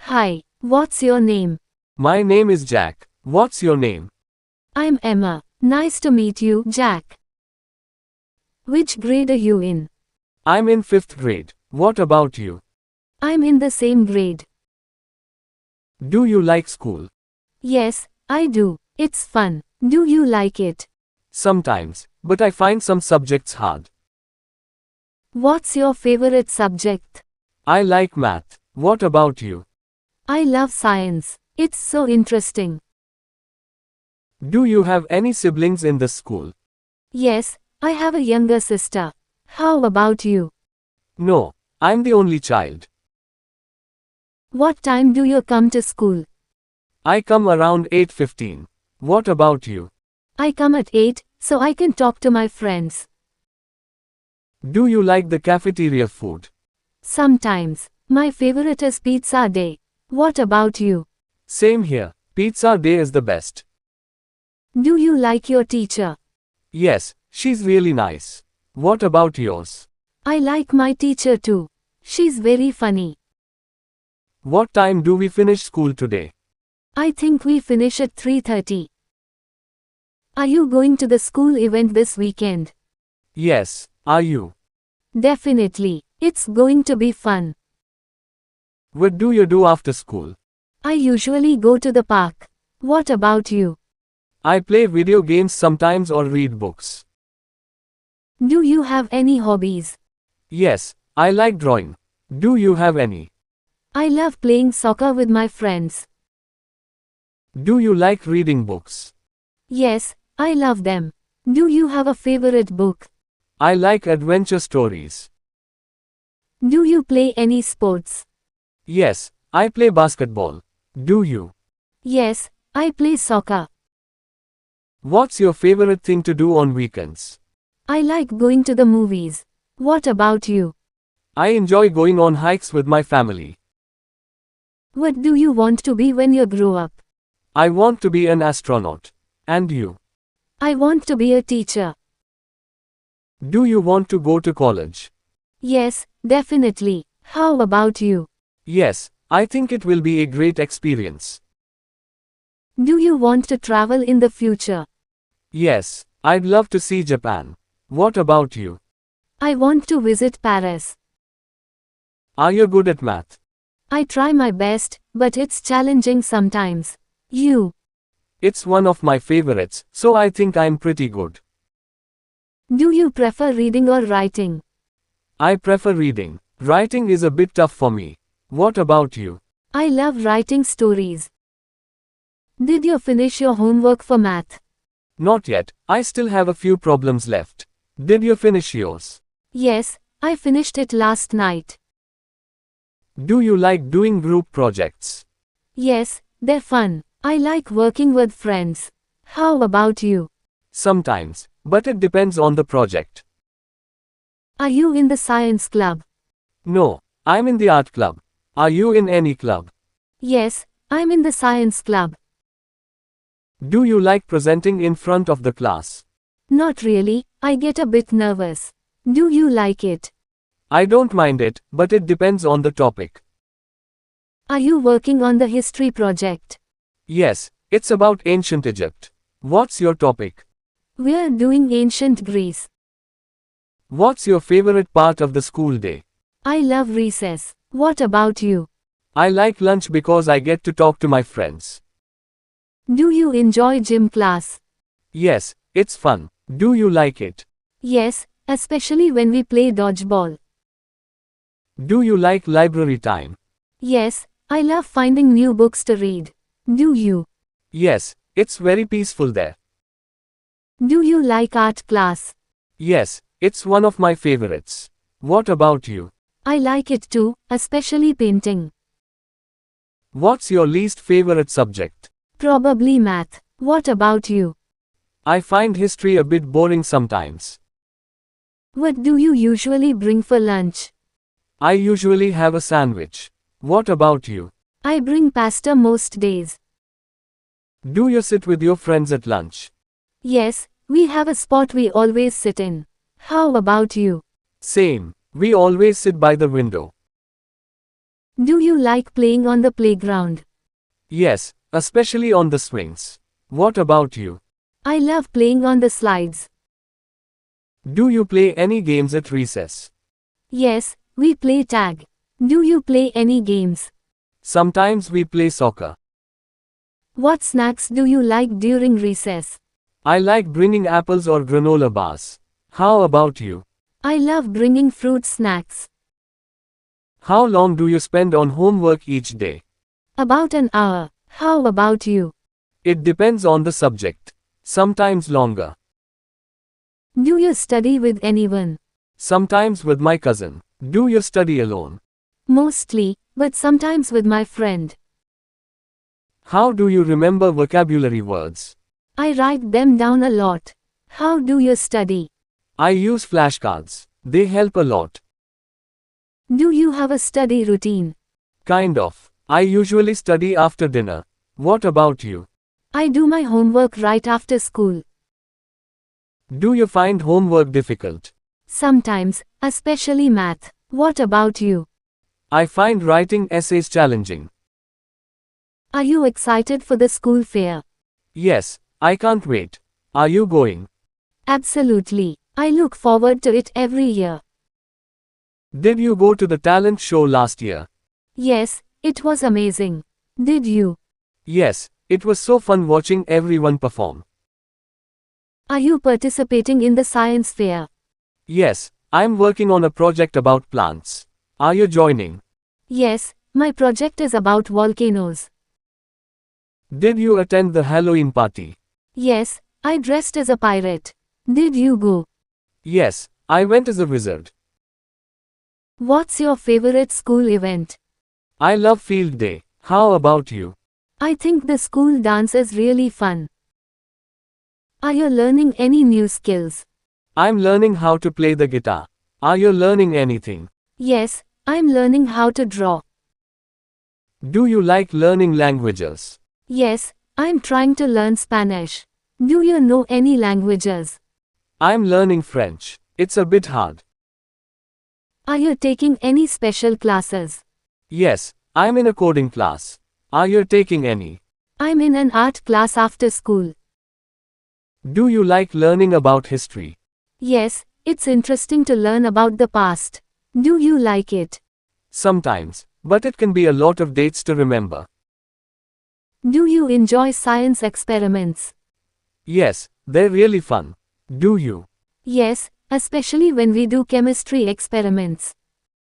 Hi, what's your name? My name is Jack. What's your name? I'm Emma. Nice to meet you, Jack. Which grade are you in? I'm in 5th grade. What about you? I'm in the same grade. Do you like school? Yes, I do. It's fun. Do you like it? Sometimes, but I find some subjects hard. What's your favorite subject? I like math. What about you? I love science. It's so interesting. Do you have any siblings in the school? Yes, I have a younger sister. How about you? No, I'm the only child. What time do you come to school? I come around 8:15. What about you? I come at 8, so I can talk to my friends. Do you like the cafeteria food? Sometimes. My favorite is pizza day. What about you? Same here. Pizza day is the best. Do you like your teacher? Yes, she's really nice. What about yours? I like my teacher too. She's very funny. What time do we finish school today? I think we finish at 3:30. Are you going to the school event this weekend? Yes, are you? Definitely. It's going to be fun. What do you do after school? I usually go to the park. What about you? I play video games sometimes or read books. Do you have any hobbies? Yes, I like drawing. Do you have any? I love playing soccer with my friends. Do you like reading books? Yes, I love them. Do you have a favorite book? I like adventure stories. Do you play any sports? Yes, I play basketball. Do you? Yes, I play soccer. What's your favorite thing to do on weekends? I like going to the movies. What about you? I enjoy going on hikes with my family. What do you want to be when you grow up? I want to be an astronaut. And you? I want to be a teacher. Do you want to go to college? Yes, definitely. How about you? Yes, I think it will be a great experience. Do you want to travel in the future? Yes, I'd love to see Japan. What about you? I want to visit Paris. Are you good at math? I try my best, but it's challenging sometimes. You? It's one of my favorites, so I think I'm pretty good. Do you prefer reading or writing? I prefer reading. Writing is a bit tough for me. What about you? I love writing stories. Did you finish your homework for math? Not yet, I still have a few problems left. Did you finish yours? Yes, I finished it last night. Do you like doing group projects? Yes, they're fun. I like working with friends. How about you? Sometimes, but it depends on the project. Are you in the science club? No, I'm in the art club. Are you in any club? Yes, I'm in the science club. Do you like presenting in front of the class? Not really, I get a bit nervous. Do you like it? I don't mind it, but it depends on the topic. Are you working on the history project? Yes, it's about ancient Egypt. What's your topic? We're doing ancient Greece. What's your favorite part of the school day? I love recess. What about you? I like lunch because I get to talk to my friends. Do you enjoy gym class? Yes, it's fun. Do you like it? Yes, especially when we play dodgeball. Do you like library time? Yes, I love finding new books to read. Do you? Yes, it's very peaceful there. Do you like art class? Yes, it's one of my favorites. What about you? I like it too, especially painting. What's your least favorite subject? Probably math. What about you? I find history a bit boring sometimes. What do you usually bring for lunch? I usually have a sandwich. What about you? I bring pasta most days. Do you sit with your friends at lunch? Yes, we have a spot we always sit in. How about you? Same, we always sit by the window. Do you like playing on the playground? Yes, especially on the swings. What about you? I love playing on the slides. Do you play any games at recess? Yes, we play tag. Do you play any games? Sometimes we play soccer. What snacks do you like during recess? I like bringing apples or granola bars. How about you? I love bringing fruit snacks. How long do you spend on homework each day? About an hour. How about you? It depends on the subject. Sometimes longer. Do you study with anyone? Sometimes with my cousin. Do you study alone? Mostly, but sometimes with my friend. How do you remember vocabulary words? I write them down a lot. How do you study? I use flashcards. They help a lot. Do you have a study routine? Kind of. I usually study after dinner. What about you? I do my homework right after school. Do you find homework difficult? Sometimes, especially math. What about you? I find writing essays challenging. Are you excited for the school fair? Yes, I can't wait. Are you going? Absolutely. I look forward to it every year. Did you go to the talent show last year? Yes, it was amazing. Did you? Yes, it was so fun watching everyone perform. Are you participating in the science fair? Yes, I'm working on a project about plants. Are you joining? Yes, my project is about volcanoes. Did you attend the Halloween party? Yes, I dressed as a pirate. Did you go? Yes, I went as a wizard. What's your favorite school event? I love field day. How about you? I think the school dance is really fun. Are you learning any new skills? I'm learning how to play the guitar. Are you learning anything? Yes, I'm learning how to draw. Do you like learning languages? Yes, I'm trying to learn Spanish. Do you know any languages? I'm learning French. It's a bit hard. Are you taking any special classes? Yes, I'm in a coding class. Are you taking any? I'm in an art class after school. Do you like learning about history? Yes, it's interesting to learn about the past. Do you like it? Sometimes, but it can be a lot of dates to remember. Do you enjoy science experiments? Yes, they're really fun. Do you? Yes, especially when we do chemistry experiments.